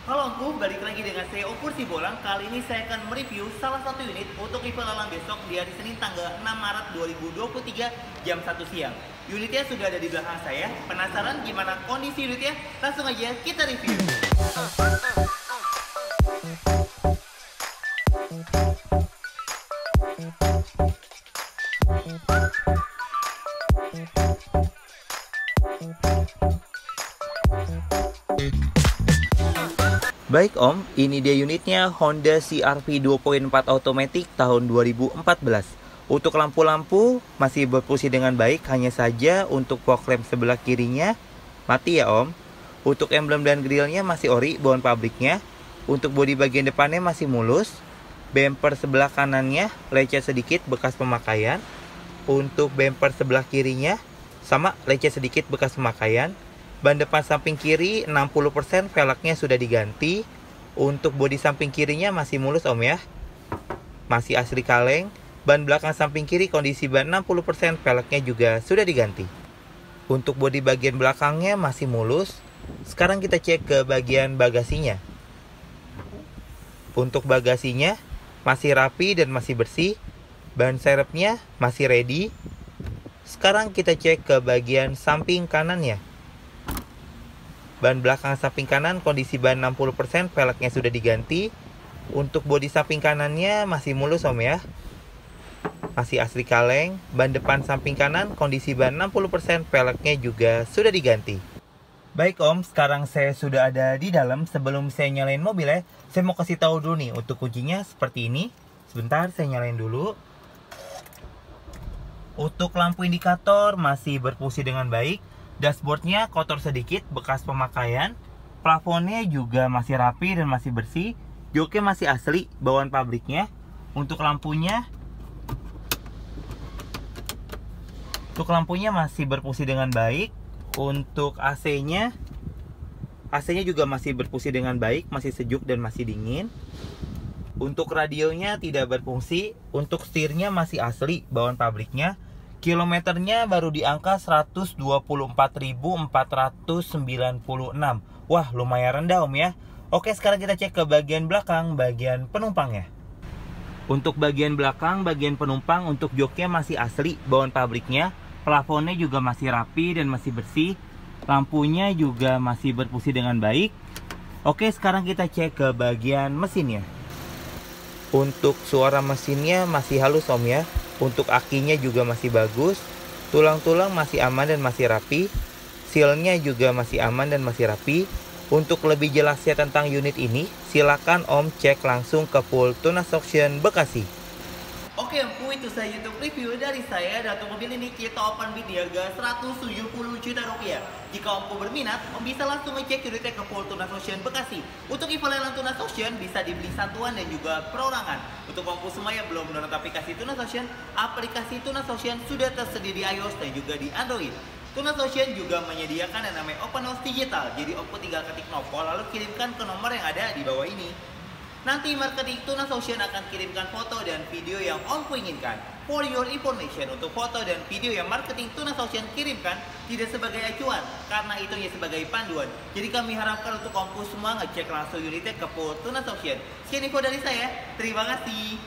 Halo Angku, balik lagi dengan saya Opur Sibolang. Kali ini saya akan mereview salah satu unit untuk event lelang besok di hari Senin tanggal 6 Maret 2023 jam 1 siang. Unitnya sudah ada di belakang saya. Penasaran gimana kondisi unitnya? Langsung aja kita review. Baik Om, ini dia unitnya Honda CR-V 2.4 Automatic tahun 2014. Untuk lampu-lampu masih berfungsi dengan baik, hanya saja untuk fog lamp sebelah kirinya mati ya Om. Untuk emblem dan grillnya masih ori bawaan pabriknya. Untuk bodi bagian depannya masih mulus. Bumper sebelah kanannya lecet sedikit bekas pemakaian. Untuk bumper sebelah kirinya sama lecet sedikit bekas pemakaian. Ban depan samping kiri 60% velgnya sudah diganti. Untuk bodi samping kirinya masih mulus Om ya. Masih asli kaleng. Ban belakang samping kiri kondisi ban 60%, velgnya juga sudah diganti. Untuk bodi bagian belakangnya masih mulus. Sekarang kita cek ke bagian bagasinya. Untuk bagasinya masih rapi dan masih bersih. Ban serepnya masih ready. Sekarang kita cek ke bagian samping kanannya. Ban belakang samping kanan kondisi ban 60%, velgnya sudah diganti. Untuk bodi samping kanannya masih mulus Om ya. Masih asli kaleng. Ban depan samping kanan kondisi ban 60%, velgnya juga sudah diganti. Baik Om, sekarang saya sudah ada di dalam. Sebelum saya nyalain mobilnya, saya mau kasih tahu dulu nih untuk kuncinya seperti ini. Sebentar, saya nyalain dulu. Untuk lampu indikator masih berfungsi dengan baik. Dashboardnya kotor sedikit bekas pemakaian. Plafonnya juga masih rapi dan masih bersih. Joknya masih asli bawaan pabriknya. Untuk lampunya masih berfungsi dengan baik. Untuk AC-nya juga masih berfungsi dengan baik, masih sejuk dan masih dingin. Untuk radionya tidak berfungsi. Untuk setirnya masih asli bawaan pabriknya. Kilometernya baru di angka 124.496. Wah, lumayan rendah Om ya. Oke, sekarang kita cek ke bagian belakang, bagian penumpangnya. Untuk bagian belakang, bagian penumpang, untuk joknya masih asli bawaan pabriknya. Plafonnya juga masih rapi dan masih bersih. Lampunya juga masih berfungsi dengan baik. Oke, sekarang kita cek ke bagian mesinnya. Untuk suara mesinnya masih halus Om ya. Untuk akinya juga masih bagus. Tulang-tulang masih aman dan masih rapi. Sealnya juga masih aman dan masih rapi. Untuk lebih jelasnya tentang unit ini, silakan Om cek langsung ke Full Tunas Auction Bekasi. Oke Om, itu saja untuk review dari saya. Dan untuk mobil ini kita open bid di harga 170 juta rupiah. Jika Om berminat, Om bisa langsung ngecek unitnya ke Full Tunas Auction Bekasi. Untuk event lelang Tunas Auction bisa dibeli satuan dan juga perorangan. Untuk Om semua yang belum download aplikasi Tunas Auction, aplikasi Tunas Auction sudah tersedia di iOS dan juga di Android. Tunas Auction juga menyediakan yang namanya Open House Digital. Jadi Om tinggal ketik nopol lalu kirimkan ke nomor yang ada di bawah ini. Nanti marketing Tunas Auction akan kirimkan foto dan video yang Om inginkan. For your information, untuk foto dan video yang marketing Tunas Auction kirimkan tidak sebagai acuan, karena itu hanya sebagai panduan. Jadi kami harapkan untuk Om semua ngecek langsung unitnya ke Full Tunas Auction. Sekian info dari saya, terima kasih.